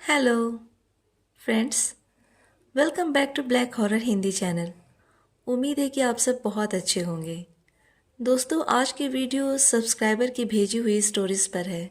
Hello friends, welcome back to black horror Hindi channel. उम्मीद है कि आप सब बहुत अच्छे होंगे। दोस्तों, आज की वीडियो सब्सक्राइबर की भेजी हुई स्टोरीज़ पर है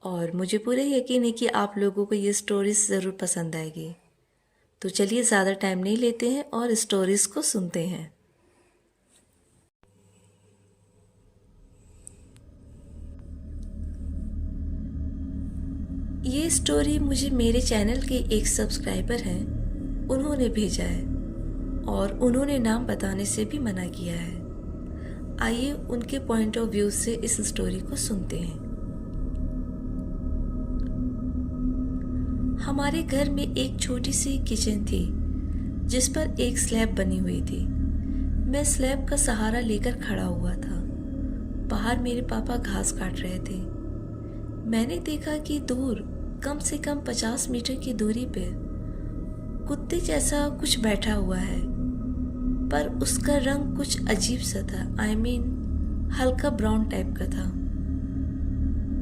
और मुझे पूरा यकीन है कि आप लोगों को ये स्टोरीज़ ज़रूर पसंद आएगी। तो चलिए ज़्यादा टाइम नहीं लेते हैं और स्टोरीज़ को सुनते हैं। ये स्टोरी मुझे मेरे चैनल के एक सब्सक्राइबर हैं, उन्होंने भेजा है और उन्होंने नाम बताने से भी मना किया है। आइए उनके पॉइंट ऑफ व्यू से इस स्टोरी को सुनते हैं। हमारे घर में एक छोटी सी किचन थी जिस पर एक स्लैब बनी हुई थी। मैं स्लैब का सहारा लेकर खड़ा हुआ था। बाहर मेरे पापा घास काट रहे थे। मैंने देखा कि दूर कम से कम 50 मीटर की दूरी पे कुत्ते जैसा कुछ बैठा हुआ है, पर उसका रंग कुछ अजीब सा था। हल्का ब्राउन टाइप का था।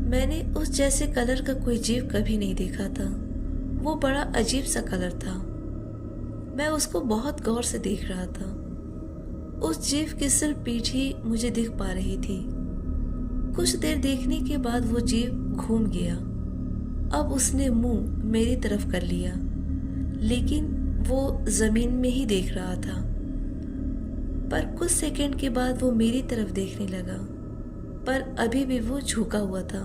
मैंने उस जैसे कलर का कोई जीव कभी नहीं देखा था। वो बड़ा अजीब सा कलर था। मैं उसको बहुत गौर से देख रहा था। उस जीव की सिर्फ पीठ ही मुझे दिख पा रही थी। कुछ देर देखने के बाद वो जीव घूम गया। अब उसने मुंह मेरी तरफ कर लिया, लेकिन वो जमीन में ही देख रहा था। पर कुछ सेकंड के बाद वो मेरी तरफ देखने लगा, पर अभी भी वो झुका हुआ था।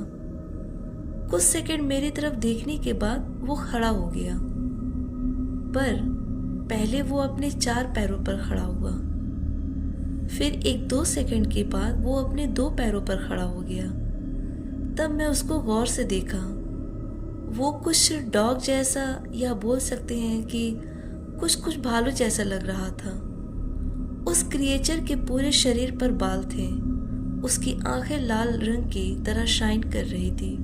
कुछ सेकंड मेरी तरफ देखने के बाद वो खड़ा हो गया, पर पहले वो अपने 4 पैरों पर खड़ा हुआ। फिर 1-2 सेकंड के बाद वो अपने 2 पैरों पर खड़ा हो गया। तब मैं उसको गौर से देखा। वो कुछ डॉग जैसा, या बोल सकते हैं कि कुछ भालू जैसा लग रहा था। उस क्रिएचर के पूरे शरीर पर बाल थे। उसकी आंखें लाल रंग की तरह शाइन कर रही थी।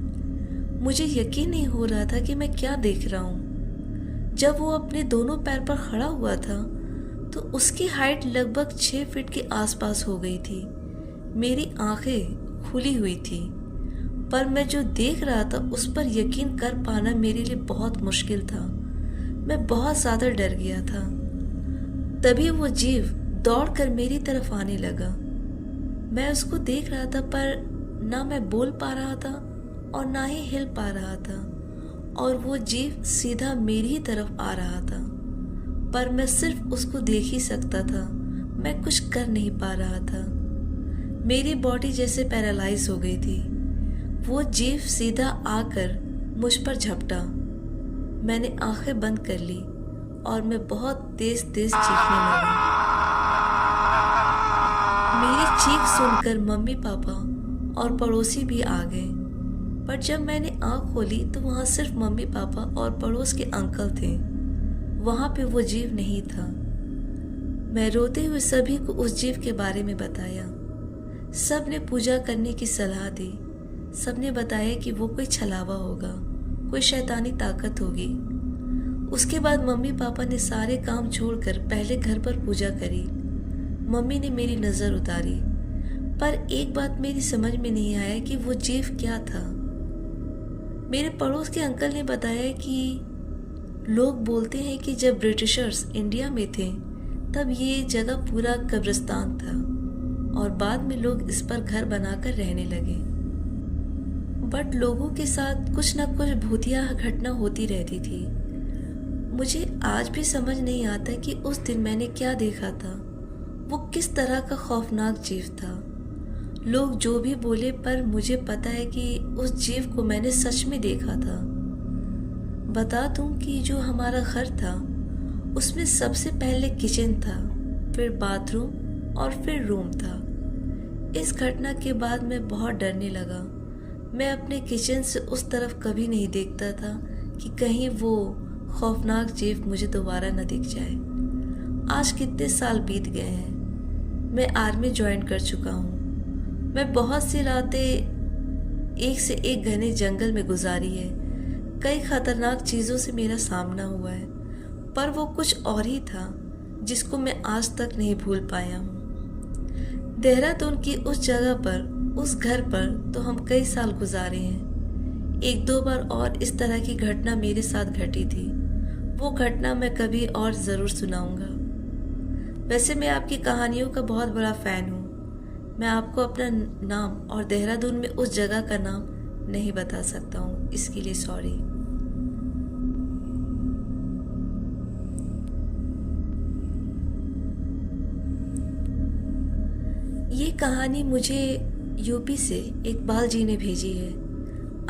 मुझे यकीन नहीं हो रहा था कि मैं क्या देख रहा हूँ। जब वो अपने दोनों पैर पर खड़ा हुआ था तो उसकी हाइट लगभग 6 फीट के आसपास हो गई थी। मेरी आंखें खुली हुई थी, पर मैं जो देख रहा था उस पर यकीन कर पाना मेरे लिए बहुत मुश्किल था। मैं बहुत ज़्यादा डर गया था। तभी वो जीव दौड़कर मेरी तरफ आने लगा। मैं उसको देख रहा था, पर ना मैं बोल पा रहा था और ना ही हिल पा रहा था, और वो जीव सीधा मेरी ही तरफ आ रहा था, पर मैं सिर्फ उसको देख ही सकता था। मैं कुछ कर नहीं पा रहा था। मेरी बॉडी जैसे पैरालाइज हो गई थी। वो जीव सीधा आकर मुझ पर झपटा। मैंने आंखें बंद कर ली और मैं बहुत तेज तेज चीखने लगा। मेरी चीख सुनकर मम्मी पापा और पड़ोसी भी आ गए, पर जब मैंने आंख खोली तो वहाँ सिर्फ मम्मी पापा और पड़ोस के अंकल थे। वहाँ पे वो जीव नहीं था। मैं रोते हुए सभी को उस जीव के बारे में बताया। सब ने पूजा करने की सलाह दी। सब ने बताया कि वो कोई छलावा होगा, कोई शैतानी ताकत होगी। उसके बाद मम्मी पापा ने सारे काम छोड़कर पहले घर पर पूजा करी। मम्मी ने मेरी नज़र उतारी, पर एक बात मेरी समझ में नहीं आया कि वो जीव क्या था। मेरे पड़ोस के अंकल ने बताया कि लोग बोलते हैं कि जब ब्रिटिशर्स इंडिया में थे तब ये जगह पूरा कब्रिस्तान था और बाद में लोग इस पर घर बनाकर रहने लगे। बट लोगों के साथ कुछ ना कुछ भूतिया घटना होती रहती थी। मुझे आज भी समझ नहीं आता कि उस दिन मैंने क्या देखा था। वो किस तरह का खौफनाक जीव था। लोग जो भी बोले, पर मुझे पता है कि उस जीव को मैंने सच में देखा था। बता दूं कि जो हमारा घर था उसमें सबसे पहले किचन था, फिर बाथरूम और फिर रूम था। इस घटना के बाद मैं बहुत डरने लगा। मैं अपने किचन से उस तरफ कभी नहीं देखता था कि कहीं वो खौफनाक जीव मुझे दोबारा न दिख जाए। आज कितने साल बीत गए हैं। मैं आर्मी ज्वाइन कर चुका हूँ। मैं बहुत सी रातें एक से एक घने जंगल में गुजारी है। कई खतरनाक चीज़ों से मेरा सामना हुआ है, पर वो कुछ और ही था जिसको मैं आज तक नहीं भूल पाया हूँ। देहरादून की उस जगह पर, उस घर पर तो हम कई साल गुजारे हैं। एक दो बार और इस तरह की घटना मेरे साथ घटी थी। वो घटना मैं कभी और ज़रूर सुनाऊंगा। वैसे मैं आपकी कहानियों का बहुत बड़ा फ़ैन हूँ। मैं आपको अपना नाम और देहरादून में उस जगह का नाम नहीं बता सकता हूँ, इसके लिए सॉरी। ये कहानी मुझे यूपी से इकबाल जी ने भेजी है।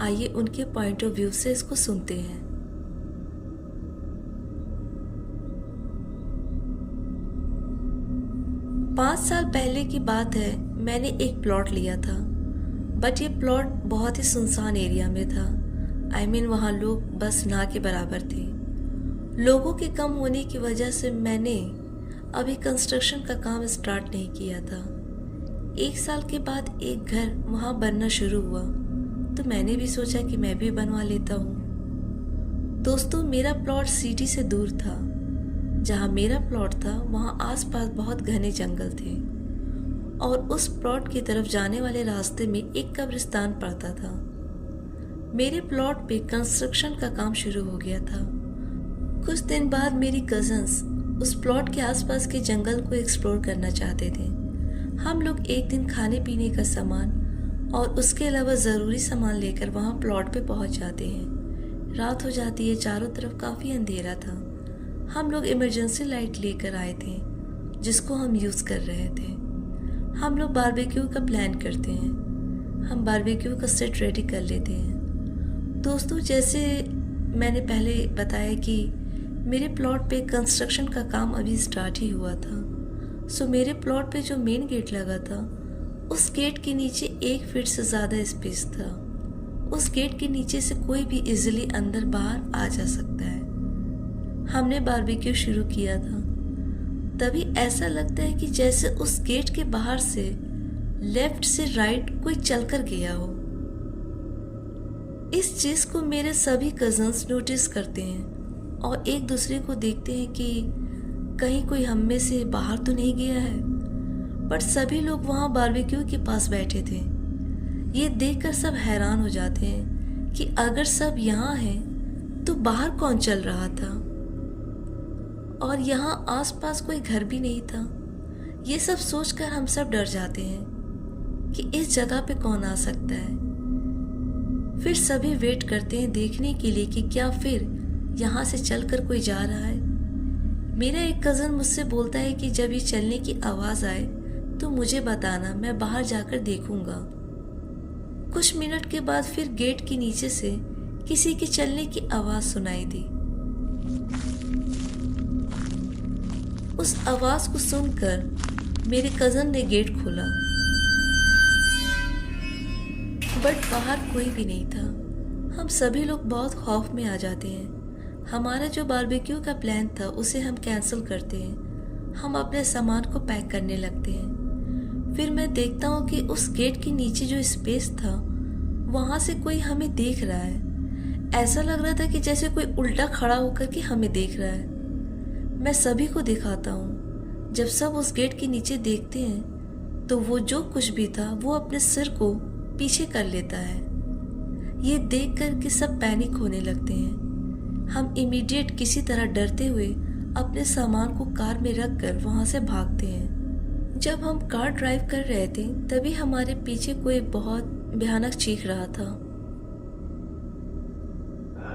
आइए उनके पॉइंट ऑफ व्यू से इसको सुनते हैं। 5 साल पहले की बात है, मैंने एक प्लॉट लिया था। बट ये प्लॉट बहुत ही सुनसान एरिया में था। वहाँ लोग बस ना के बराबर थे। लोगों के कम होने की वजह से मैंने अभी कंस्ट्रक्शन का काम स्टार्ट नहीं किया था। 1 साल के बाद एक घर वहाँ बनना शुरू हुआ, तो मैंने भी सोचा कि मैं भी बनवा लेता हूँ। दोस्तों, मेरा प्लॉट सिटी से दूर था। जहाँ मेरा प्लॉट था वहाँ आसपास बहुत घने जंगल थे और उस प्लॉट की तरफ जाने वाले रास्ते में एक कब्रिस्तान पड़ता था। मेरे प्लॉट पे कंस्ट्रक्शन का काम शुरू हो गया था। कुछ दिन बाद मेरी कजन्स उस प्लॉट के आसपास के जंगल को एक्सप्लोर करना चाहते थे। हम लोग एक दिन खाने पीने का सामान और उसके अलावा ज़रूरी सामान लेकर वहाँ प्लॉट पे पहुँच जाते हैं। रात हो जाती है, चारों तरफ काफ़ी अंधेरा था। हम लोग इमरजेंसी लाइट लेकर आए थे जिसको हम यूज़ कर रहे थे। हम लोग बारबेक्यू का प्लान करते हैं। हम बारबेक्यू का सेट रेडी कर लेते हैं। दोस्तों, जैसे मैंने पहले बताया कि मेरे प्लॉट पे कंस्ट्रक्शन का काम अभी स्टार्ट ही हुआ था। सो मेरे प्लॉट पे जो मेन गेट लगा था, उस गेट के नीचे 1 फीट से ज़्यादा स्पेस था। उस गेट के नीचे से कोई भी इजीली अंदर बाहर आ जा सकता है। हमने बारबेक्यू शुरू किया था। तभी ऐसा लगता है कि जैसे उस गेट के बाहर से लेफ्ट से राइट कोई चलकर गया हो। इस चीज को मेरे सभी कजन्स नोटिस करते हैं और एक दूसरे को देखते हैं कि कहीं कोई हम में से बाहर तो नहीं गया है। बट सभी लोग वहां बारबेक्यू के पास बैठे थे। ये देखकर सब हैरान हो जाते हैं कि अगर सब यहाँ हैं तो बाहर कौन चल रहा था। और यहाँ आसपास कोई घर भी नहीं था। ये सब सोचकर हम सब डर जाते हैं कि इस जगह पे कौन आ सकता है। फिर सभी वेट करते हैं देखने के लिए कि क्या फिर यहाँ से चलकर कोई जा रहा है। मेरा एक कज़न मुझसे बोलता है कि जब ये चलने की आवाज़ आए तो मुझे बताना, मैं बाहर जाकर देखूंगा। कुछ मिनट के बाद फिर गेट के नीचे से किसी के चलने की आवाज़ सुनाई दी। उस आवाज को सुनकर मेरे कजन ने गेट खोला, बट बाहर कोई भी नहीं था। हम सभी लोग बहुत खौफ में आ जाते हैं। हमारा जो बारबेक्यू का प्लान था उसे हम कैंसिल करते हैं। हम अपने सामान को पैक करने लगते हैं। फिर मैं देखता हूँ कि उस गेट के नीचे जो स्पेस था वहां से कोई हमें देख रहा है। ऐसा लग रहा था कि जैसे कोई उल्टा खड़ा होकर के हमें देख रहा है। मैं सभी को दिखाता हूँ। जब सब उस गेट के नीचे देखते हैं तो वो जो कुछ भी था वो अपने सिर को पीछे कर लेता है। ये देख कर के सब पैनिक होने लगते हैं। हम इमीडिएट किसी तरह डरते हुए अपने सामान को कार में रख कर वहाँ से भागते हैं। जब हम कार ड्राइव कर रहे थे तभी हमारे पीछे कोई बहुत भयानक चीख रहा था।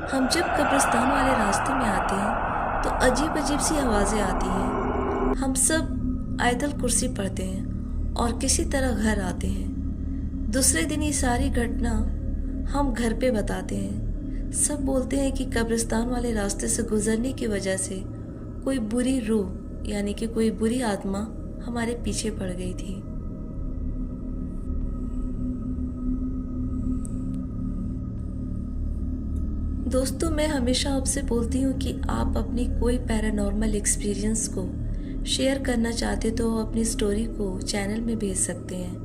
हम जब कब्रिस्तान वाले रास्ते में आते हैं तो अजीब अजीब सी आवाज़ें आती हैं। हम सब आयतल कुर्सी पढ़ते हैं और किसी तरह घर आते हैं। दूसरे दिन ये सारी घटना हम घर पे बताते हैं। सब बोलते हैं कि कब्रिस्तान वाले रास्ते से गुजरने की वजह से कोई बुरी रूह यानी कि कोई बुरी आत्मा हमारे पीछे पड़ गई थी। दोस्तों, मैं हमेशा आपसे बोलती हूँ कि आप अपनी कोई पैरानॉर्मल एक्सपीरियंस को शेयर करना चाहते तो अपनी स्टोरी को चैनल में भेज सकते हैं।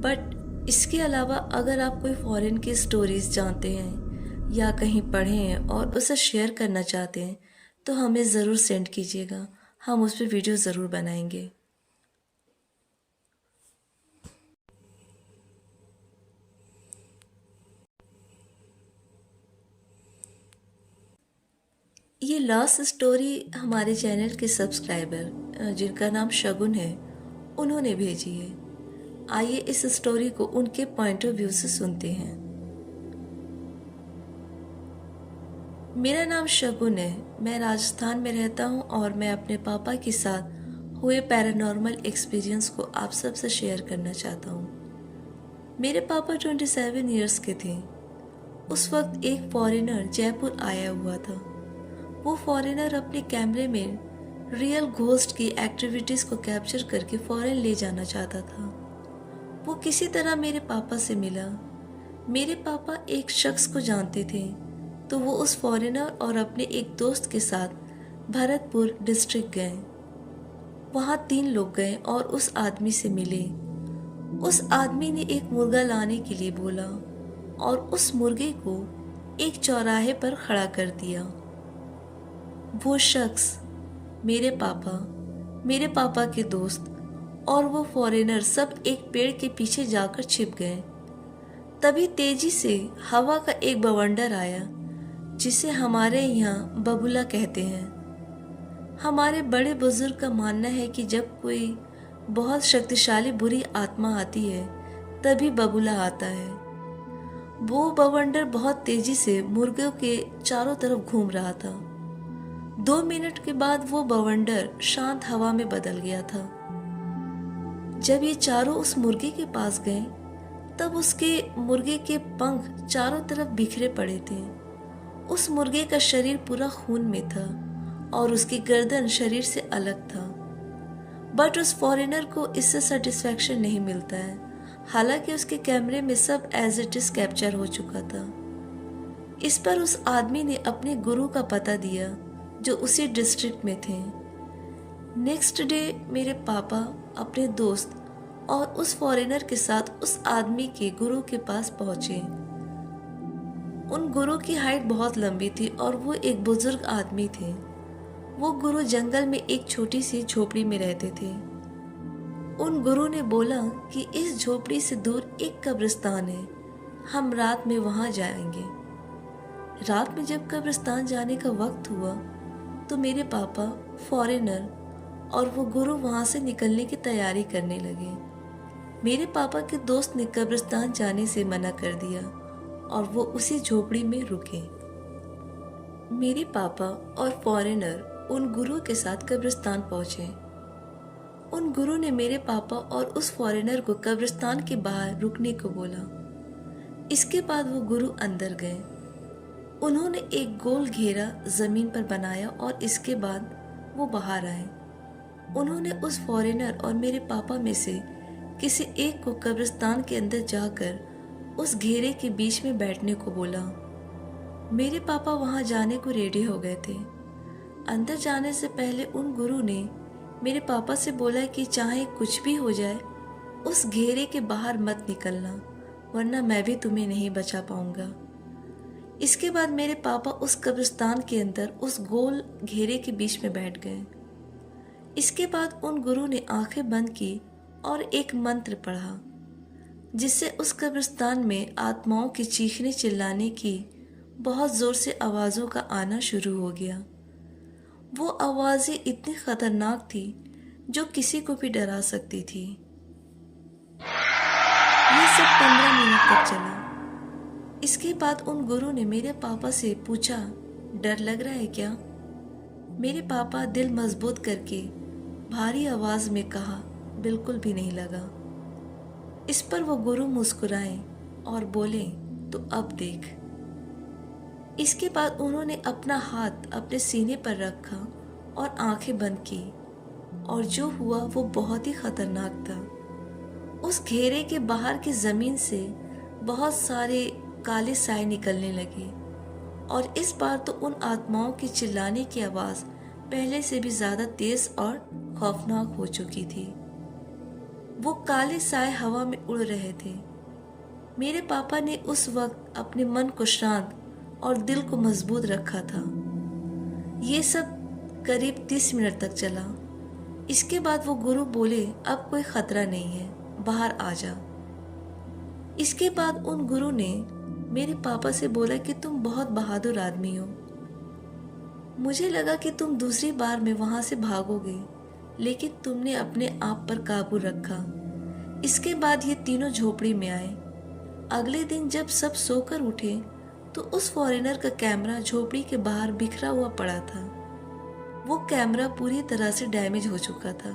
बट इसके अलावा अगर आप कोई फॉरेन की स्टोरीज जानते हैं या कहीं पढ़े हैं और उसे शेयर करना चाहते हैं तो हमें ज़रूर सेंड कीजिएगा। हम उस पर वीडियो ज़रूर बनाएंगे। ये लास्ट स्टोरी हमारे चैनल के सब्सक्राइबर जिनका नाम शगुन है उन्होंने भेजी है। आइए इस स्टोरी को उनके पॉइंट ऑफ व्यू से सुनते हैं। मेरा नाम शगुन है। मैं राजस्थान में रहता हूँ और मैं अपने पापा के साथ हुए पैरानॉर्मल एक्सपीरियंस को आप सबसे शेयर करना चाहता हूँ। मेरे पापा 27 इयर्स के थे। उस वक्त एक फॉरेनर जयपुर आया हुआ था। वो फॉरेनर अपने कैमरे में रियल घोस्ट की एक्टिविटीज़ को कैप्चर करके फॉरेन ले जाना चाहता था। वो किसी तरह मेरे पापा से मिला। मेरे पापा एक शख्स को जानते थे, तो वो उस फॉरेनर और अपने एक दोस्त के साथ भरतपुर डिस्ट्रिक्ट गए। वहाँ 3 लोग गए और उस आदमी से मिले। उस आदमी ने एक मुर्गा लाने के लिए बोला और उस मुर्गे को एक चौराहे पर खड़ा कर दिया। वो शख्स मेरे पापा के दोस्त और वो फॉरेनर सब एक पेड़ के पीछे जाकर छिप गए। तभी तेजी से हवा का एक बवंडर आया, जिसे हमारे यहाँ बबूला कहते हैं। हमारे बड़े बुजुर्ग का मानना है कि जब कोई बहुत शक्तिशाली बुरी आत्मा आती है तभी बबूला आता है। वो बवंडर बहुत तेजी से मुर्गों के चारों तरफ घूम रहा था। 2 मिनट के बाद वो बवंडर शांत हवा में बदल गया था। जब ये चारों उस मुर्गे के पास गए तब उसके मुर्गे के पंख चारों तरफ बिखरे पड़े थे। उस मुर्गे का शरीर पूरा खून में था और उसकी गर्दन शरीर से अलग था। बट उस फॉरेनर को इससे सेटिस्फैक्शन नहीं मिलता है, हालांकि उसके कैमरे में सब एज इट इज कैप्चर हो चुका था। इस पर उस आदमी ने अपने गुरु का पता दिया जो उसी डिस्ट्रिक्ट में थे। नेक्स्ट डे मेरे पापा अपने दोस्त और उस फॉरेनर के साथ उस आदमी के गुरु के पास पहुंचे। उन गुरु की हाइट बहुत लंबी थी और वो एक बुजुर्ग आदमी थे। वो गुरु जंगल में एक छोटी सी झोपड़ी में रहते थे। उन गुरु ने बोला कि इस झोपड़ी से दूर एक कब्रिस्तान है, हम रात में वहां जाएंगे। रात में जब कब्रिस्तान जाने का वक्त हुआ तो मेरे पापा, फॉरेनर और वो गुरु वहां से निकलने की तैयारी करने लगे। मेरे पापा के दोस्त ने कब्रिस्तान जाने से मना कर दिया और वो उसी झोपड़ी में रुके। मेरे पापा और फॉरेनर उन गुरु के साथ कब्रिस्तान पहुंचे। उन गुरु ने मेरे पापा और उस फॉरेनर को कब्रिस्तान के बाहर रुकने को बोला। इसके बाद वो गुरु अंदर गए। उन्होंने एक गोल घेरा जमीन पर बनाया और इसके बाद वो बाहर आए। उन्होंने उस फॉरेनर और मेरे पापा में से किसी एक को कब्रिस्तान के अंदर जाकर उस घेरे के बीच में बैठने को बोला। मेरे पापा वहां जाने को रेडी हो गए थे। अंदर जाने से पहले उन गुरु ने मेरे पापा से बोला कि चाहे कुछ भी हो जाए उस घेरे के बाहर मत निकलना, वरना मैं भी तुम्हें नहीं बचा पाऊंगा। इसके बाद मेरे पापा उस कब्रिस्तान के अंदर उस गोल घेरे के बीच में बैठ गए। इसके बाद उन गुरु ने आंखें बंद की और एक मंत्र पढ़ा, जिससे उस कब्रिस्तान में आत्माओं के चीखने चिल्लाने की बहुत जोर से आवाज़ों का आना शुरू हो गया। वो आवाज़ें इतनी खतरनाक थी जो किसी को भी डरा सकती थी। ये सब 15 मिनट तक चला। इसके बाद उन गुरु ने मेरे पापा से पूछा, डर लग रहा है क्या? मेरे पापा दिल मजबूत करके भारी आवाज में कहा, बिल्कुल भी नहीं लगा। इस पर वो गुरु मुस्कुराए और बोले, तो अब देख। इसके बाद उन्होंने अपना हाथ अपने सीने पर रखा और आंखें बंद की, और जो हुआ वो बहुत ही खतरनाक था। उस घेरे के बाहर की जमीन से बहुत सारे काले साए निकलने लगे और इस बार तो उन आत्माओं की चिल्लाने की आवाज पहले से भी ज्यादा तेज और खौफनाक हो चुकी थी। वो काले साए हवा में उड़ रहे थे। मेरे पापा ने उस वक्त अपने मन को शांत और दिल को मजबूत रखा था। ये सब करीब 30 मिनट तक चला। इसके बाद वो गुरु बोले, अब कोई खतरा नहीं है, बाहर आ जा। इसके बाद उन गुरु ने मेरे पापा से बोला कि तुम बहुत बहादुर आदमी हो। मुझे लगा कि तुम दूसरी बार में वहां से भागोगे, लेकिन तुमने अपने आप पर काबू रखा। इसके बाद ये तीनों झोपड़ी में आए। अगले दिन जब सब सोकर उठे तो उस फॉरेनर का कैमरा झोपड़ी के बाहर बिखरा हुआ पड़ा था। वो कैमरा पूरी तरह से डैमेज हो चुका था।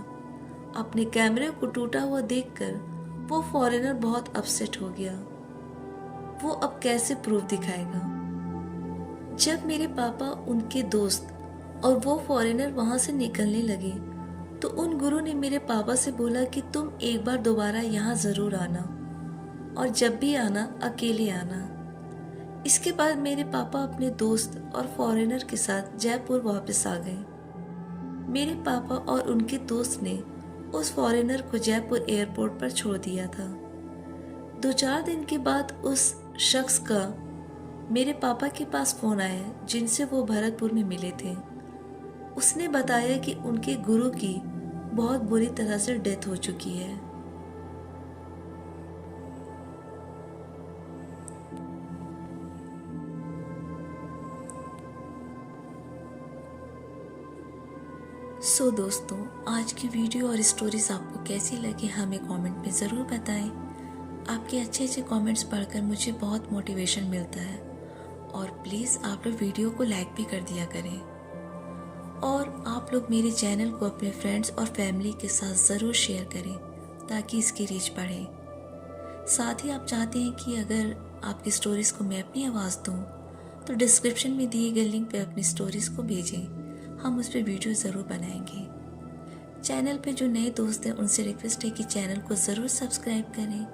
अपने कैमरे को टूटा हुआ देखकर वो फॉरेनर बहुत अपसेट हो गया। वो अब कैसे प्रूफ दिखाएगा? जब मेरे पापा, उनके दोस्त और वो फॉरेनर वहां से निकलने लगे तो उन गुरु ने मेरे पापा से बोला कि तुम एक बार दोबारा यहाँ जरूर आना, और जब भी आना अकेले आना। इसके बाद मेरे पापा अपने दोस्त और फॉरेनर के साथ जयपुर वापस आ गए। मेरे पापा और उनके दोस्त ने उस फॉरेनर को जयपुर एयरपोर्ट पर छोड़ दिया था। 2-4 दिन के बाद उस शख्स का मेरे पापा के पास फोन आया जिनसे वो भरतपुर में मिले थे। उसने बताया कि उनके गुरु की बहुत बुरी तरह से डेथ हो चुकी है। सो दोस्तों, आज की वीडियो और स्टोरीज आपको कैसी लगी हमें कमेंट में ज़रूर बताएं। आपके अच्छे अच्छे कमेंट्स पढ़कर मुझे बहुत मोटिवेशन मिलता है। और प्लीज़ आप लोग वीडियो को लाइक भी कर दिया करें। और आप लोग मेरे चैनल को अपने फ्रेंड्स और फैमिली के साथ ज़रूर शेयर करें ताकि इसकी रीच बढ़े। साथ ही आप चाहते हैं कि अगर आपकी स्टोरीज़ को मैं अपनी आवाज़ दूँ तो डिस्क्रिप्शन में दिए गए लिंक पे अपनी स्टोरीज़ को भेजें, हम उस पर वीडियो ज़रूर बनाएंगे। चैनल पे जो नए दोस्त हैं उनसे रिक्वेस्ट है कि चैनल को ज़रूर सब्सक्राइब करें,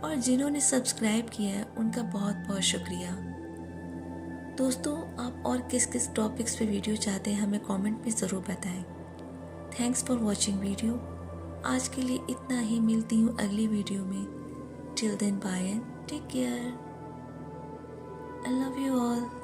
और जिन्होंने सब्सक्राइब किया है उनका बहुत बहुत शुक्रिया। दोस्तों, आप और किस किस टॉपिक्स पे वीडियो चाहते हैं हमें कमेंट में ज़रूर बताएं। Thanks for watching video. आज के लिए इतना ही, मिलती हूँ अगली वीडियो में। Till then bye and take care. I love you all.